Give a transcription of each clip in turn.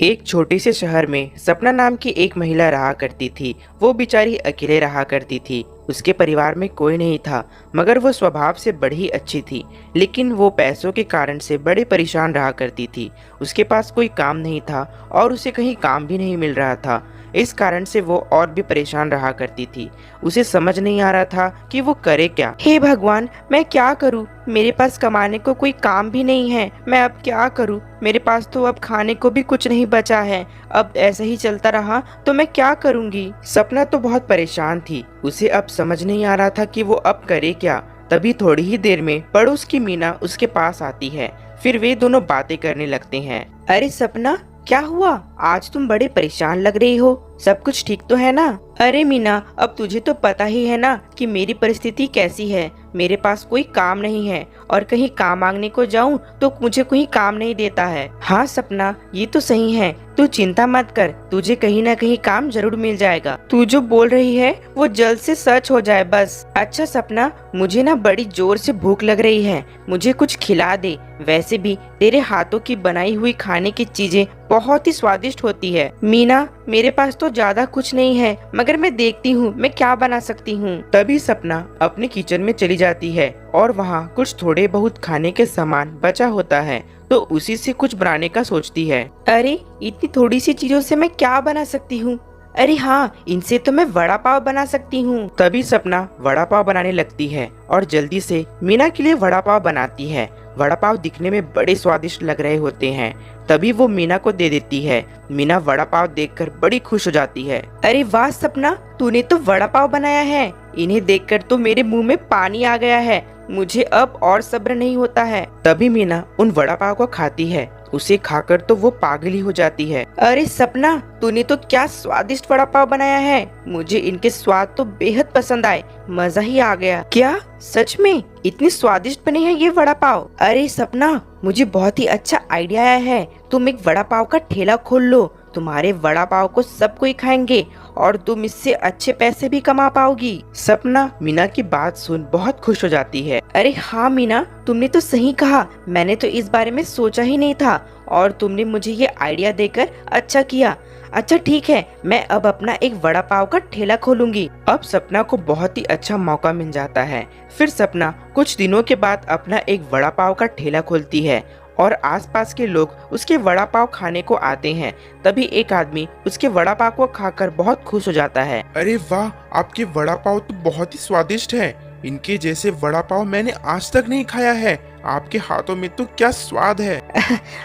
एक छोटे से शहर में सपना नाम की एक महिला रहा करती थी। वो बेचारी अकेले रहा करती थी। उसके परिवार में कोई नहीं था, मगर वो स्वभाव से बड़ी अच्छी थी। लेकिन वो पैसों के कारण से बड़े परेशान रहा करती थी। उसके पास कोई काम नहीं था और उसे कहीं काम भी नहीं मिल रहा था। इस कारण से वो और भी परेशान रहा करती थी। उसे समझ नहीं आ रहा था कि वो करे क्या। हे भगवान, मैं क्या करूं? मेरे पास कमाने को कोई काम भी नहीं है। मैं अब क्या करूं? मेरे पास तो अब खाने को भी कुछ नहीं बचा है। अब ऐसे ही चलता रहा तो मैं क्या करूंगी? सपना तो बहुत परेशान थी। उसे अब समझ नहीं आ रहा था कि वो अब करे क्या। तभी थोड़ी ही देर में पड़ोस की मीना उसके पास आती है। फिर वे दोनों बातें करने लगते हैं। अरे सपना, क्या हुआ? आज तुम बड़े परेशान लग रही हो। सब कुछ ठीक तो है ना? अरे मीना, अब तुझे तो पता ही है ना कि मेरी परिस्थिति कैसी है। मेरे पास कोई काम नहीं है और कहीं काम मांगने को जाऊं तो मुझे कोई काम नहीं देता है। हाँ सपना, ये तो सही है। तू चिंता मत कर, तुझे कहीं ना कहीं काम जरूर मिल जाएगा। तू जो बोल रही है वो जल्द से सच हो जाए बस। अच्छा सपना, मुझे ना बड़ी जोर से भूख लग रही है। मुझे कुछ खिला दे। वैसे भी तेरे हाथों की बनाई हुई खाने की चीजें बहुत ही स्वादिष्ट होती है। मीना, मेरे पास तो ज्यादा कुछ नहीं है, मगर मैं देखती हूँ मैं क्या बना सकती हूँ। तभी सपना अपने किचन में चली जाती है और वहाँ कुछ थोड़े बहुत खाने के सामान बचा होता है, तो उसी से कुछ बनाने का सोचती है। अरे इतनी थोड़ी सी चीजों से मैं क्या बना सकती हूँ? अरे हाँ, इनसे तो मैं वड़ा पाव बना सकती हूँ। तभी सपना वड़ा पाव बनाने लगती है और जल्दी से मीना के लिए वड़ा पाव बनाती है। वड़ा पाव दिखने में बड़े स्वादिष्ट लग रहे होते हैं। तभी वो मीना को दे देती है। मीना वड़ा पाव देखकर बड़ी खुश हो जाती है। अरे वाह सपना, तूने तो वड़ा पाव बनाया है। इन्हें देखकर तो मेरे मुंह में पानी आ गया है। मुझे अब और सब्र नहीं होता है। तभी मीना उन वड़ा पाव को खाती है। उसे खाकर तो वो पागल ही हो जाती है। अरे सपना, तूने तो क्या स्वादिष्ट वड़ा पाव बनाया है। मुझे इनके स्वाद तो बेहद पसंद आए। मजा ही आ गया। क्या सच में इतने स्वादिष्ट बने हैं ये वड़ा पाव? अरे सपना, मुझे बहुत ही अच्छा आइडिया आया है। तुम एक वड़ा पाव का ठेला खोल लो। तुम्हारे वड़ा पाव को सब कोई खाएंगे और तुम इससे अच्छे पैसे भी कमा पाओगी। सपना मीना की बात सुन बहुत खुश हो जाती है। अरे हाँ मीना, तुमने तो सही कहा। मैंने तो इस बारे में सोचा ही नहीं था और तुमने मुझे ये आइडिया देकर अच्छा किया। अच्छा ठीक है, मैं अब अपना एक वड़ा पाव का ठेला खोलूंगी। अब सपना को बहुत ही अच्छा मौका मिल जाता है। फिर सपना कुछ दिनों के बाद अपना एक वड़ा पाव का ठेला खोलती है और आसपास के लोग उसके वड़ा पाव खाने को आते हैं। तभी एक आदमी उसके वड़ा पाव को खाकर बहुत खुश हो जाता है। अरे वाह, आपके वड़ा पाव तो बहुत ही स्वादिष्ट है। इनके जैसे वड़ा पाव मैंने आज तक नहीं खाया है। आपके हाथों में तो क्या स्वाद है।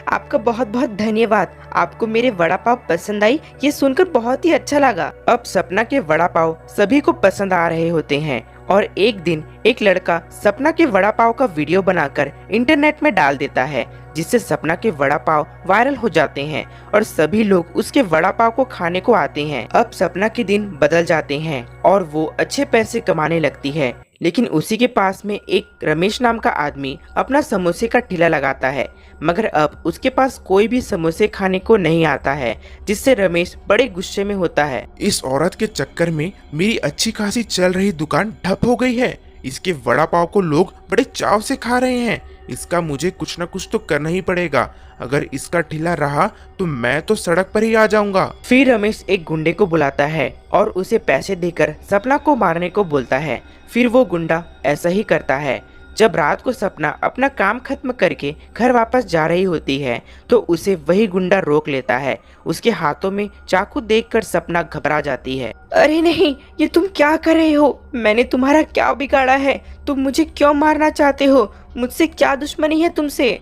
आपका बहुत बहुत धन्यवाद। आपको मेरे वड़ा पाव पसंद आई, ये सुनकर बहुत ही अच्छा लगा। अब सपना के वड़ा पाव सभी को पसंद आ रहे होते हैं और एक दिन एक लड़का सपना के वड़ा पाव का वीडियो बनाकर इंटरनेट में डाल देता है, जिससे सपना के वड़ा पाव वायरल हो जाते हैं और सभी लोग उसके वड़ा पाव को खाने को आते हैं। अब सपना के दिन बदल जाते हैं और वो अच्छे पैसे कमाने लगती है। लेकिन उसी के पास में एक रमेश नाम का आदमी अपना समोसे का ठेला लगाता है, मगर अब उसके पास कोई भी समोसे खाने को नहीं आता है, जिससे रमेश बड़े गुस्से में होता है। इस औरत के चक्कर में मेरी अच्छी खासी चल रही दुकान ठप हो गई है। इसके वड़ा पाव को लोग बड़े चाव से खा रहे हैं। इसका मुझे कुछ न कुछ तो करना ही पड़ेगा। अगर इसका ठेला रहा तो मैं तो सड़क पर ही आ जाऊंगा। फिर रमेश एक गुंडे को बुलाता है और उसे पैसे देकर सपना को मारने को बोलता है। फिर वो गुंडा ऐसा ही करता है। जब रात को सपना अपना काम खत्म करके घर वापस जा रही होती है तो उसे वही गुंडा रोक लेता है। उसके हाथों में चाकू देखकर सपना घबरा जाती है। अरे नहीं, ये तुम क्या कर रहे हो? मैंने तुम्हारा क्या बिगाड़ा है? तुम मुझे क्यों मारना चाहते हो? मुझसे क्या दुश्मनी है तुमसे?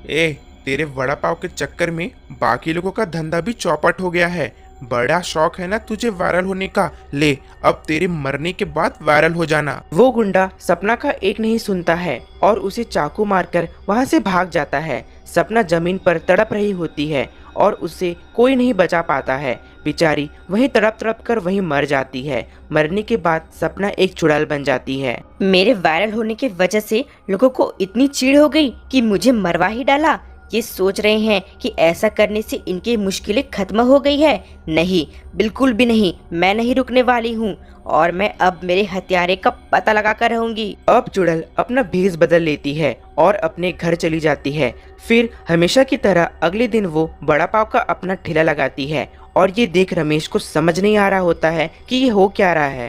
तेरे वड़ा पाव के चक्कर में बाकी लोगों का धंधा भी चौपट हो गया है। बड़ा शौक है ना तुझे वायरल होने का। ले, अब तेरे मरने के बाद वायरल हो जाना। वो गुंडा सपना का एक नहीं सुनता है और उसे चाकू मारकर वहां से भाग जाता है। सपना जमीन पर तड़प रही होती है और उसे कोई नहीं बचा पाता है। बेचारी वहीं तड़प तड़प कर वहीं मर जाती है। मरने के बाद सपना एक चुड़ैल बन जाती है। मेरे वायरल होने की वजह से लोगों को इतनी चिढ़ हो गई कि मुझे मरवा ही डाला। ये सोच रहे हैं कि ऐसा करने से इनकी मुश्किलें खत्म हो गई है। नहीं, बिल्कुल भी नहीं, मैं नहीं रुकने वाली हूँ और मैं अब मेरे हत्यारे का पता लगा कर रहूंगी। अब चुड़ैल अपना भेष बदल लेती है और अपने घर चली जाती है। फिर हमेशा की तरह अगले दिन वो बड़ा पाव का अपना ठेला लगाती है और ये देख रमेश को समझ नहीं आ रहा होता है कि ये हो क्या रहा है।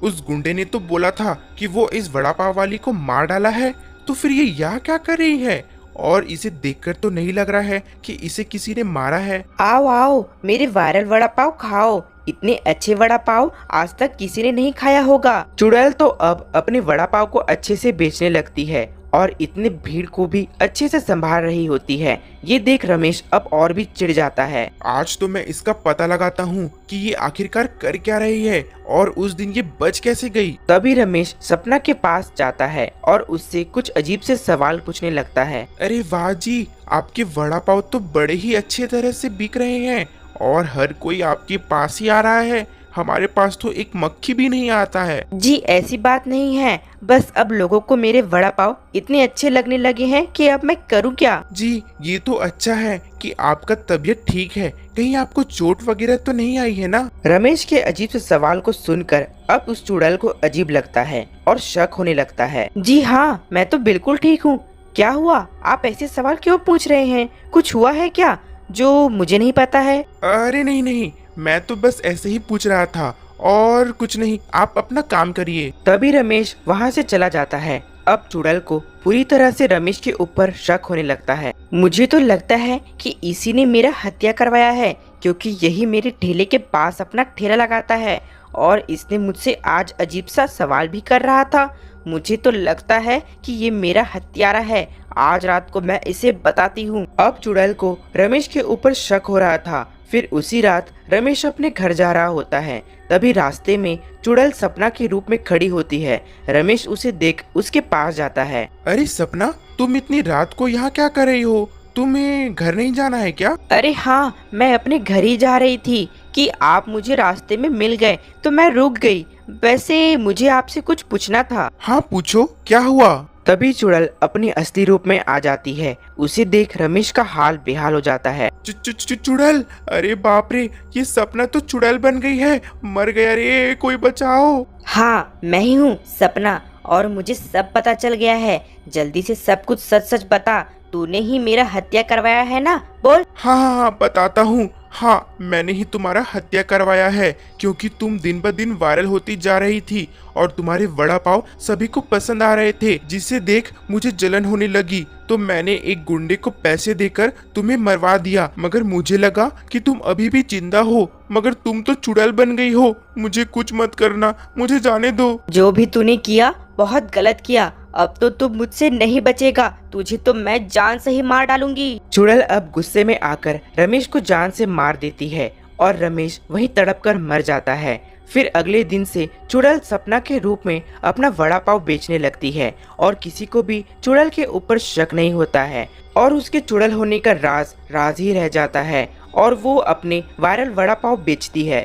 उस गुंडे ने तो बोला था कि वो इस वड़ा पाव वाली को मार डाला है, तो फिर ये यहाँ क्या कर रही है? और इसे देखकर तो नहीं लग रहा है कि इसे किसी ने मारा है। आओ आओ, मेरे वायरल वड़ा पाव खाओ। इतने अच्छे वड़ा पाव आज तक किसी ने नहीं खाया होगा। चुड़ैल तो अब अपने वड़ा पाव को अच्छे से बेचने लगती है और इतने भीड़ को भी अच्छे से संभाल रही होती है। ये देख रमेश अब और भी चिढ़ जाता है। आज तो मैं इसका पता लगाता हूँ कि ये आखिरकार कर क्या रही है और उस दिन ये बच कैसे गई। तभी रमेश सपना के पास जाता है और उससे कुछ अजीब से सवाल पूछने लगता है। अरे वाह जी, आपके वड़ा पाव तो बड़े ही अच्छे तरह से बिक रहे हैं और हर कोई आपके पास ही आ रहा है। हमारे पास तो एक मक्खी भी नहीं आता है। जी ऐसी बात नहीं है, बस अब लोगों को मेरे वड़ा पाव इतने अच्छे लगने लगे हैं कि अब मैं करूं क्या। जी ये तो अच्छा है कि आपका तबीयत ठीक है, कहीं आपको चोट वगैरह तो नहीं आई है ना? रमेश के अजीब से सवाल को सुनकर अब उस चुड़ैल को अजीब लगता है और शक होने लगता है। जी हाँ, मैं तो बिल्कुल ठीक हूँ। क्या हुआ? आप ऐसे सवाल क्यों पूछ रहे हैं? कुछ हुआ है क्या जो मुझे नहीं पता है? अरे नहीं नहीं, मैं तो बस ऐसे ही पूछ रहा था और कुछ नहीं, आप अपना काम करिए। तभी रमेश वहाँ से चला जाता है। अब चुड़ैल को पूरी तरह से रमेश के ऊपर शक होने लगता है। मुझे तो लगता है कि इसी ने मेरा हत्या करवाया है, क्योंकि यही मेरे ठेले के पास अपना ठेला लगाता है और इसने मुझसे आज अजीब सा सवाल भी कर रहा था। मुझे तो लगता है कि ये मेरा हत्यारा है। आज रात को मैं इसे बताती हूँ। अब चुड़ैल को रमेश के ऊपर शक हो रहा था। फिर उसी रात रमेश अपने घर जा रहा होता है। तभी रास्ते में चुड़ैल सपना के रूप में खड़ी होती है। रमेश उसे देख उसके पास जाता है। अरे सपना, तुम इतनी रात को यहाँ क्या कर रही हो? तुम्हें घर नहीं जाना है क्या? अरे हाँ, मैं अपने घर ही जा रही थी कि आप मुझे रास्ते में मिल गए तो मैं रुक गई। वैसे मुझे आपसे कुछ पूछना था। हाँ पूछो, क्या हुआ? तभी चुड़ैल अपनी असली रूप में आ जाती है। उसे देख रमेश का हाल बेहाल हो जाता है। चुड़ैल, अरे बाप रे, ये सपना तो चुड़ैल बन गई है। मर गया रे, कोई बचाओ। हाँ, मैं ही हूँ सपना और मुझे सब पता चल गया है। जल्दी से सब कुछ सच सच बता। तूने ही मेरा हत्या करवाया है ना? बोल। हाँ बताता हूँ। हाँ, मैंने ही तुम्हारा हत्या करवाया है, क्योंकि तुम दिन ब दिन वायरल होती जा रही थी और तुम्हारे वड़ा पाव सभी को पसंद आ रहे थे, जिसे देख मुझे जलन होने लगी। तो मैंने एक गुंडे को पैसे देकर तुम्हें मरवा दिया, मगर मुझे लगा कि तुम अभी भी जिंदा हो, मगर तुम तो चुड़ैल बन गई हो। मुझे कुछ मत करना, मुझे जाने दो। जो भी तूने किया बहुत गलत किया। अब तो तू मुझसे नहीं बचेगा। तुझे तो मैं जान से ही मार डालूंगी। चुड़ैल अब गुस्से में आकर रमेश को जान से मार देती है और रमेश वहीं तड़प कर मर जाता है। फिर अगले दिन से चुड़ैल सपना के रूप में अपना वड़ा पाव बेचने लगती है और किसी को भी चुड़ैल के ऊपर शक नहीं होता है और उसके चुड़ैल होने का राज राज ही रह जाता है और वो अपने वायरल वड़ा पाव बेचती है।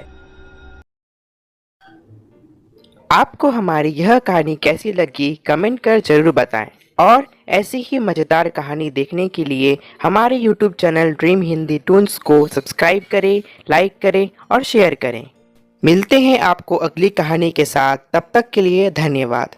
आपको हमारी यह कहानी कैसी लगी कमेंट कर जरूर बताएं और ऐसी ही मज़ेदार कहानी देखने के लिए हमारे YouTube channel dream Hindi Toons को सब्सक्राइब करें, लाइक करें और शेयर करें। मिलते हैं आपको अगली कहानी के साथ, तब तक के लिए धन्यवाद।